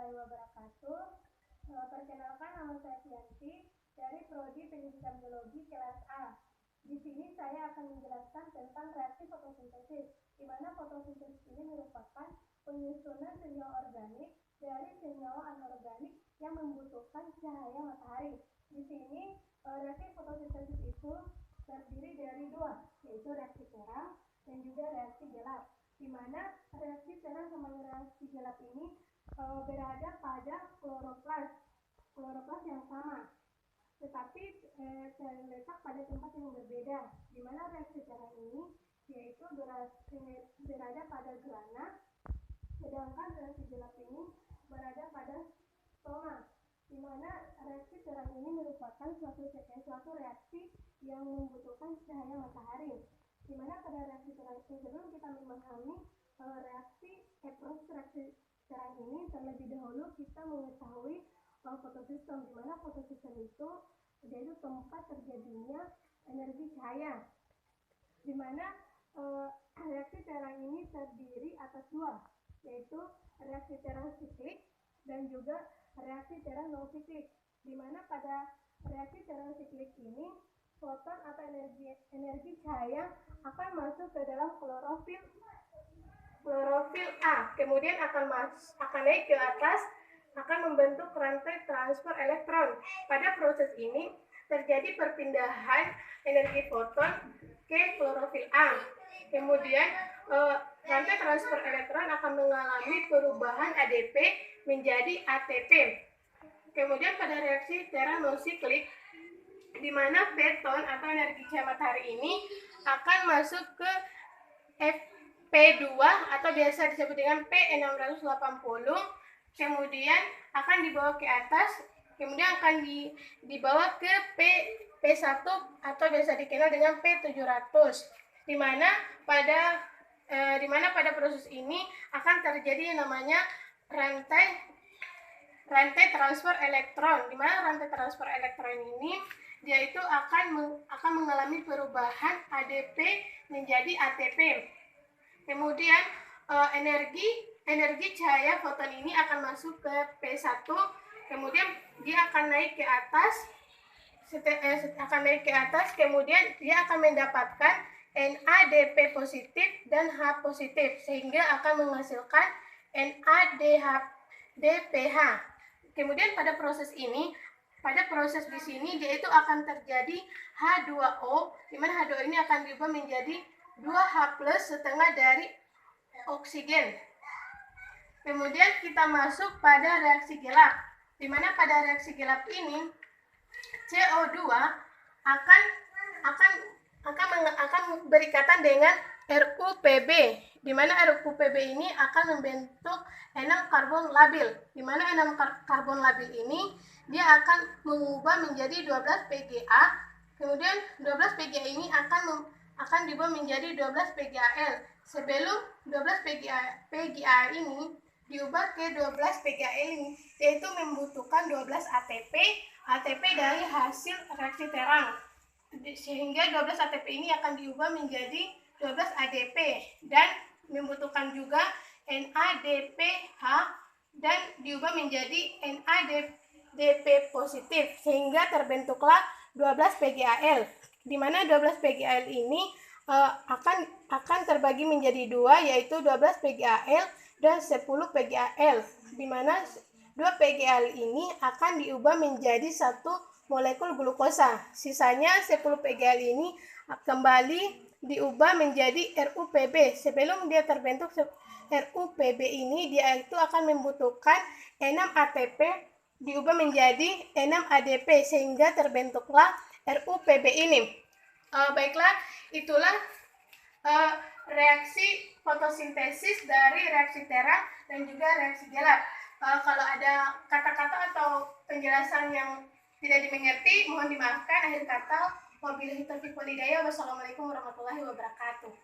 warahmatullahi wabarakatuh. Perkenalkan, nama saya Fianti dari Prodi Pendidikan Biologi kelas A. Di sini saya akan menjelaskan tentang reaksi fotosintesis, di mana fotosintesis ini merupakan penyusunan senyawa organik dari senyawa anorganik yang membutuhkan cahaya matahari. Di sini reaksi fotosintesis itu terdiri dari dua, yaitu reaksi terang dan juga reaksi gelap, di mana reaksi terang sama reaksi gelap ini berada pada kloroplas yang sama, tetapi terletak pada tempat yang berbeda, di mana reaksi terang ini yaitu berada pada grana, sedangkan reaksi gelap ini berada pada stoma, di mana reaksi terang ini merupakan suatu reaksi yang membutuhkan cahaya matahari, di mana pada reaksi terang ini, sebelum kita memahami proses reaksi terang ini, terlebih dahulu kita mengetahui fotosistem, di mana fotosistem itu yaitu tempat terjadinya energi cahaya, di mana reaksi terang ini terdiri atas dua, yaitu reaksi terang siklik dan juga reaksi terang non siklik, di mana pada reaksi terang siklik ini foton atau energi cahaya akan masuk ke dalam klorofil A, kemudian akan naik ke atas, akan membentuk rantai transfer elektron. Pada proses ini terjadi perpindahan energi foton ke klorofil A. Kemudian rantai transfer elektron akan mengalami perubahan ADP menjadi ATP. Kemudian pada reaksi terang non siklik, di mana foton atau energi cahaya matahari ini akan masuk ke P2 atau biasa disebut dengan P680, kemudian akan dibawa ke atas, kemudian akan dibawa ke P1 atau biasa dikenal dengan P700, di mana pada proses ini akan terjadi yang namanya rantai transfer elektron, di mana rantai transfer elektron ini dia itu akan mengalami perubahan ADP menjadi ATP. Kemudian energi cahaya foton ini akan masuk ke P1, kemudian dia akan naik ke atas, kemudian dia akan mendapatkan NADP positif dan H positif, sehingga akan menghasilkan NADPH. Kemudian pada proses di sini dia itu akan terjadi H2O, di mana H2O ini akan diubah menjadi 2H+ setengah dari oksigen. Kemudian kita masuk pada reaksi gelap, di mana pada reaksi gelap ini CO2 akan berikatan dengan RuPb, di mana RuPb ini akan membentuk enam karbon labil, di mana enam karbon labil ini dia akan mengubah menjadi 12 PGA, kemudian 12 PGA ini akan diubah menjadi 12 PGAl, sebelum 12 PGA ini diubah ke 12 PGAl ini, yaitu membutuhkan 12 ATP dari hasil reaksi terang, sehingga 12 ATP ini akan diubah menjadi 12 ADP dan membutuhkan juga NADPH dan diubah menjadi NADP positif, sehingga terbentuklah 12 PGAl, di mana 12 PGAl ini akan terbagi menjadi dua, yaitu 12 PGAl dan 10 PGAl, di mana 2 PGAl ini akan diubah menjadi satu molekul glukosa. Sisanya 10 PGAl ini kembali diubah menjadi RuPb. Sebelum dia terbentuk RuPb ini, dia itu akan membutuhkan 6 ATP diubah menjadi 6 ADP, sehingga terbentuklah RuPb ini. Baiklah, itulah reaksi fotosintesis dari reaksi terang dan juga reaksi gelap. Kalau ada kata-kata atau penjelasan yang tidak dimengerti, mohon dimaafkan. Akhir kata, wabillahi taufiq wal hidayah. Wassalamualaikum warahmatullahi wabarakatuh.